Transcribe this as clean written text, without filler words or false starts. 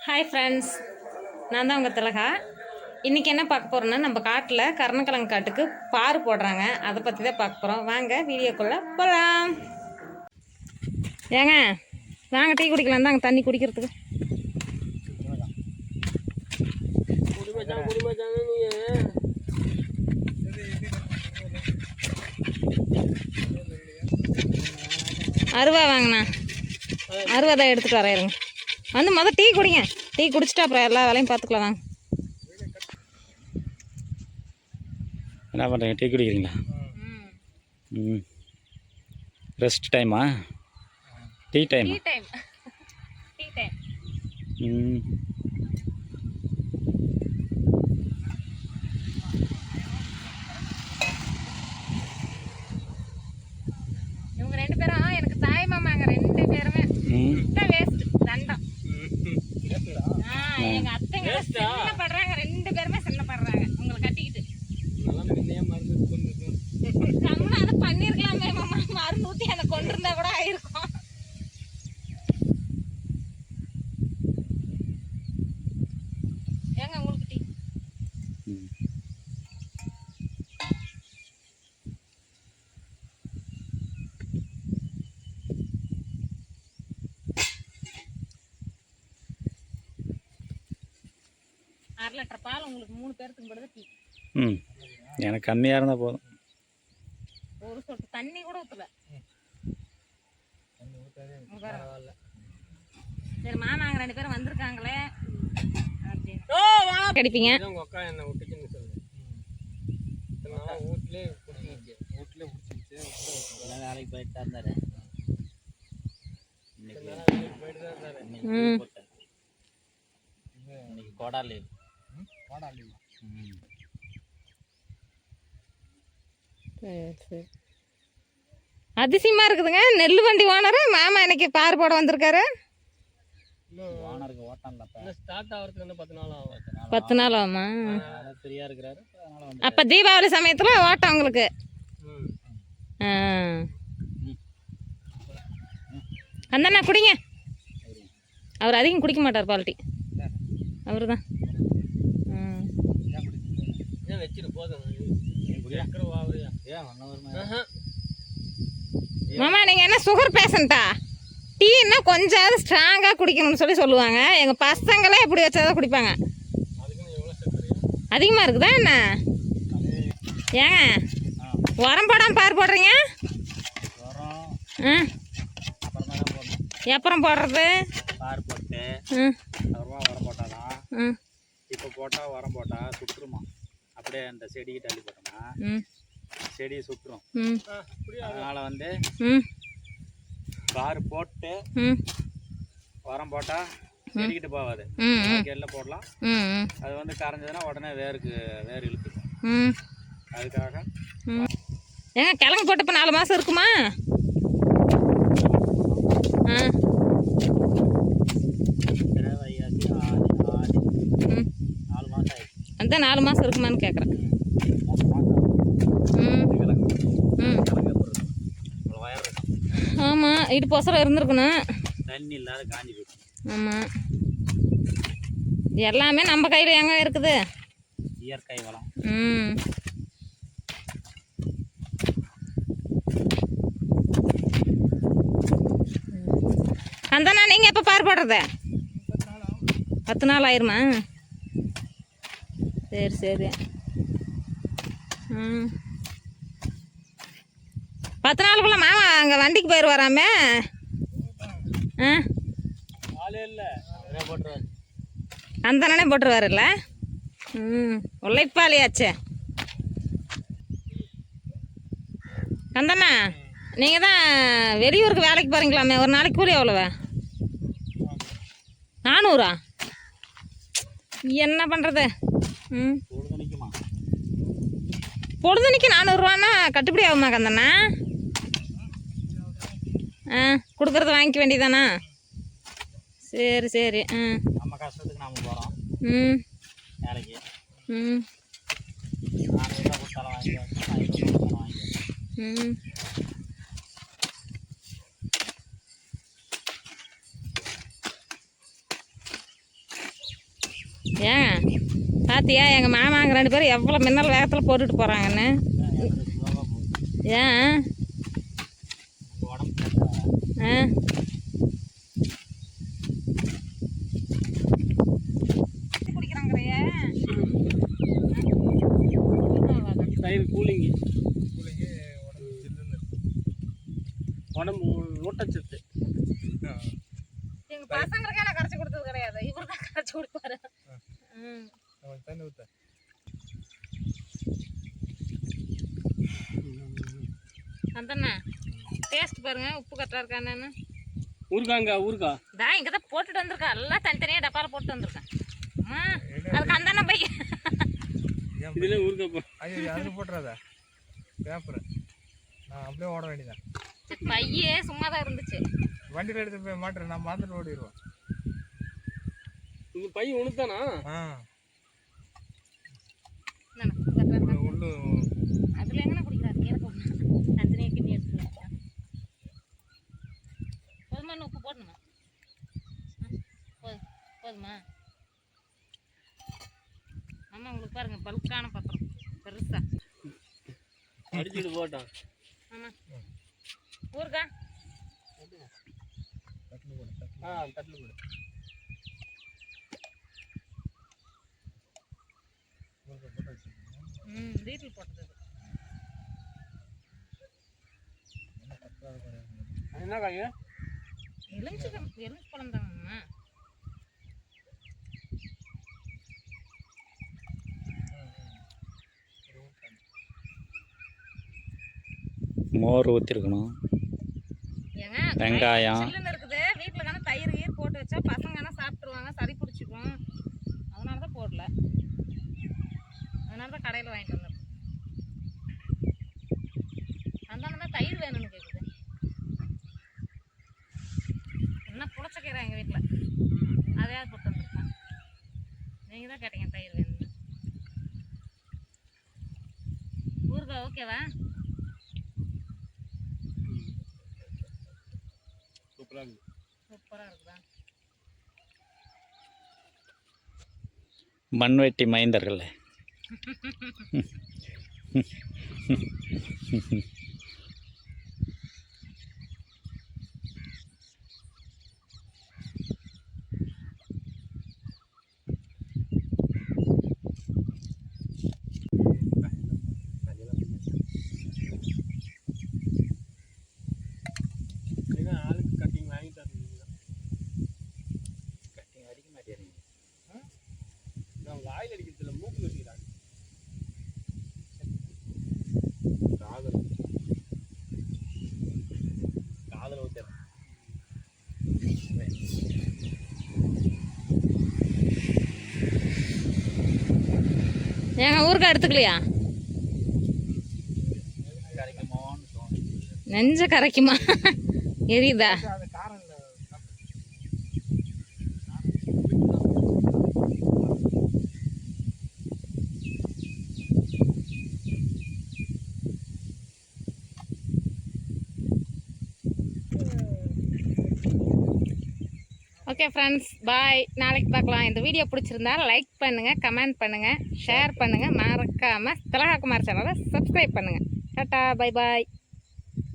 Hi friends, நான் தான் உங்கள் திலகா. இன்றைக்கி என்ன பார்க்க போகிறோன்னா, நம்ம காட்டில் கருணக்கிழங்கு காட்டுக்கு பாரு போடுறாங்க. அதை பற்றி தான் பார்க்க போகிறோம். வாங்க வீடியோக்குள்ளே போகலாம். ஏங்க வாங்க டீ குடிக்கலாம். தாங்க தண்ணி குடிக்கிறதுக்கு. அருவா வாங்கண்ணா, அருவா தான் எடுத்துகிட்டு வரேன். வந்து மொதல் டீ குடிங்க. டீ குடிச்சிட்டு அப்புறம் எல்லா வேலையும் பார்த்துக்கலாம். வாங்க. என்ன பண்ணுறீங்க? டீ குடிக்கிறீங்களா? ரெஸ்ட் டைமா? Tea time. இவங்க ரெண்டு பேரும் எனக்கு தாய் மாமாங்க. ரெண்டு பேருமே வேஸ்ட் தண்டம். எங்க அத்தைங்க சின்னப்படுறாங்க. ரெண்டு பேருமே சின்னப்படுறாங்க. உங்களை கட்டிக்கிட்டு கம்முன்னு அதை பண்ணிருக்கலாமே மாமா. மறுநூத்தி அதை கொண்டிருந்தா கூட ஆயிருக்கும். ஏங்க உங்களுக்கு டீ? அரை லிட்டர் பால் உங்களுக்கு 3 பேருக்கு போடுறது டீ. எனக்கு கம்மியாக இருந்தால் போதும். ஒரு சொட்டு தண்ணி கூட ஊற்றல. சரி மாமாங்க ரெண்டு பேரும் வந்திருக்காங்களே கிடைப்பீங்க. வேலைக்கு போயிட்டு தான் இருந்தாரு. இன்னைக்கு கோடா லீவ். சரி, அதிசயமா இருக்குதுங்க. நெல் வண்டி ஓனரு மாமா இன்னைக்கு பார் போட வந்திருக்காரு. 10 நாள் ஆகுமா? அப்ப தீபாவளி சமயத்துல ஓட்டம் உங்களுக்கு. அந்தண்ணா குடிங்க. அவர் அதிகம் குடிக்க மாட்டார் பால்ட்டி. அவரு தான். மாமா நீங்க என்ன சுகர் பேஷண்டா? டீன்னா கொஞ்சம் ஸ்ட்ராங்காக குடிக்கணும்னு சொல்லுவாங்க. எங்கள் பசங்களே இப்படி வச்சாதான் குடிப்பாங்க. அதிகமாக இருக்குதா என்ன? ஏங்க உரம் போடாமல் பார் போடுறீங்க? அப்புறம் போடுறது பார் போட்டு உரம் போட்டாதான். இப்போ போட்டால் உரம் போட்டால் சுற்றுமா? அப்படியே அந்த செடிக்கு தள்ளி போட்டோம்னா செடியை சுற்றுரும். அதனால் வந்து பார் போட்டு உரம் போட்டால் செடிக்கிட்டு போகாது. கெல்ல போடலாம். அது வந்து கரைஞ்சதுன்னா உடனே வேர் இழுத்துக்கும். அதுக்காக ஏங்க கிழங்கு போட்டு இப்போ 4 மாதம் இருக்குமா? 4 மாதம் ஆயிடுச்சு. அந்த 4 மாதம் இருக்குமான்னு கேட்குறேன். ஆமாம், இடுப்பு ஒசரம் இருந்திருக்கணும். தண்ணி இல்லாத காஞ்சி போயிடும். ஆமாம், எல்லாமே நம்ம கையில் எங்கே இருக்குது? இயற்கை வளம். அந்தண்ணா நீங்கள் எப்போ பார் போடுறது? 10 நாள் ஆயிருமா? சரி சரி. 10 நாளுக்குள்ள மாமா அங்கே வண்டிக்கு போயிடுவாராமே. அந்த அண்ணனே போட்டுருவாருல்ல. உழைப்பாளியாச்சே. கந்தண்ணா நீங்கள் தான் வெளியூருக்கு வேலைக்கு போகிறீங்களாமே. ஒரு நாளைக்கு கூலி எவ்வளவு? 400? என்ன பண்ணுறது? பொழுதுனிக்கு 400 ரூபான்னா கட்டுப்படி ஆகுமா கந்தண்ணா? கொடுக்குறது வாங்கிக்க வேண்டியதானா? சரி சரி. நம்ம கஷ்டத்துக்கு நாம போகிறோம் வேலைக்கு. 400 ரூபா கொடுத்தாலும் வாங்கி. ஏன் பாத்தியா எங்கள் மாமாங்க 2 பேரும் எவ்வளோ மின்னல் வேகத்தில் போட்டுட்டு போகிறாங்கன்னு. ஏன் ஆ குடிக்கிறாங்கறையே கூலிங்கு உடம்பு ஊட்டச்சத்து. எங்கள் பசங்களுக்கே நான் கரைச்சி கொடுத்தது கிடையாது, இவர் தான் கரைச்சி கொடுப்பாரு. தண்ணி ஊற்ற அந்தண்ணா டேஸ்ட் பாருங்க, உப்பு கரெக்டாக இருக்கா என்னன்னு. ஊருக்காங்க ஊருக்கா தான் இங்கே தான் போட்டுட்டு வந்திருக்கேன், எல்லாம் தனித்தனியாக டப்பாவில் போட்டு வந்திருக்கேன். அதுக்கு அந்தண்ணா பைய இதுல ஊருக்கா ஐயோ அதில் போட்டுறாதா பேப்பர், நான் அப்படியே ஓட வேண்டியதான். பையே சும்மா தான் இருந்துச்சு, வண்டியில் எடுத்து போய் மாட்டுறேன், நான் பார்த்துட்டு ஓடிடுவேன். உங்க பையன் உணுத்தானா? உள்ளு அதில் எங்கே குடிக்கிறாரு கீழே போடணும், தனித்தனியாக கிண்ணி எடுத்துக்கலாம். போதுமா, உப்பு போடணுமா? போதுமா? ஆமாம், உங்களுக்கு பாருங்க பல்கான பாத்திரம் பெருசா அடிச்சுட்டு போட்டான். ஆமாம் ஊருக்கா தட்டில் போடு, தட்டில் போடு. வீட்டில் போட்டது. என்ன காய்ங்க? எலுமிச்சு பழம் தாங்கம்மா. மோர் ஊற்றிருக்கணும், வெங்காயம் இருக்குது. வீட்டில் தானே தயிர் கீர் போட்டு வச்சா பசங்கன்னா சாப்பிட்ருவாங்க, சரி பிடிச்சிக்கும். அதனால தான் போடல, அதனால தான் கடையில் வாங்கிட்டு வந்தேன். அந்த தயிர் வேணும்னு கேட்குது. என்ன புளிச்சக்கீரை எங்கள் வீட்டில், அதையாவது போட்டு வந்துருக்கேன். நீங்கள் தான் கேட்டீங்க தயிர் வேணும்னு. ஊறுகாய் ஓகேவா? சூப்பராக இருக்குதா? மண்வெட்டி மைந்தர்கள். ஆளுக்கு கட்டிங் வாங்கி தரணும். கட்டிங் அடிக்க மாட்டேறீங்க. நான் வாயில் அடிக்கிறதுல மூக்கு வச்சுக்கிறாங்க. காதல் ஊற்றுறேன். ஏங்க ஊறுகாய் எடுத்துக்கலையா? கரைக்குமோன்னு தோணுது. நெஞ்ச கரைக்குமா? எரியுதா? அது காரம் இல்லை. ஓகே ஃப்ரெண்ட்ஸ், பாய். நாளைக்கு பார்க்கலாம். இந்த வீடியோ பிடிச்சிருந்தா லைக் பண்ணுங்கள், கமெண்ட் பண்ணுங்கள், ஷேர் பண்ணுங்கள். மறக்காமல் திலகா குமார் சேனலை சப்ஸ்கிரைப் பண்ணுங்கள். Tata, bye bye.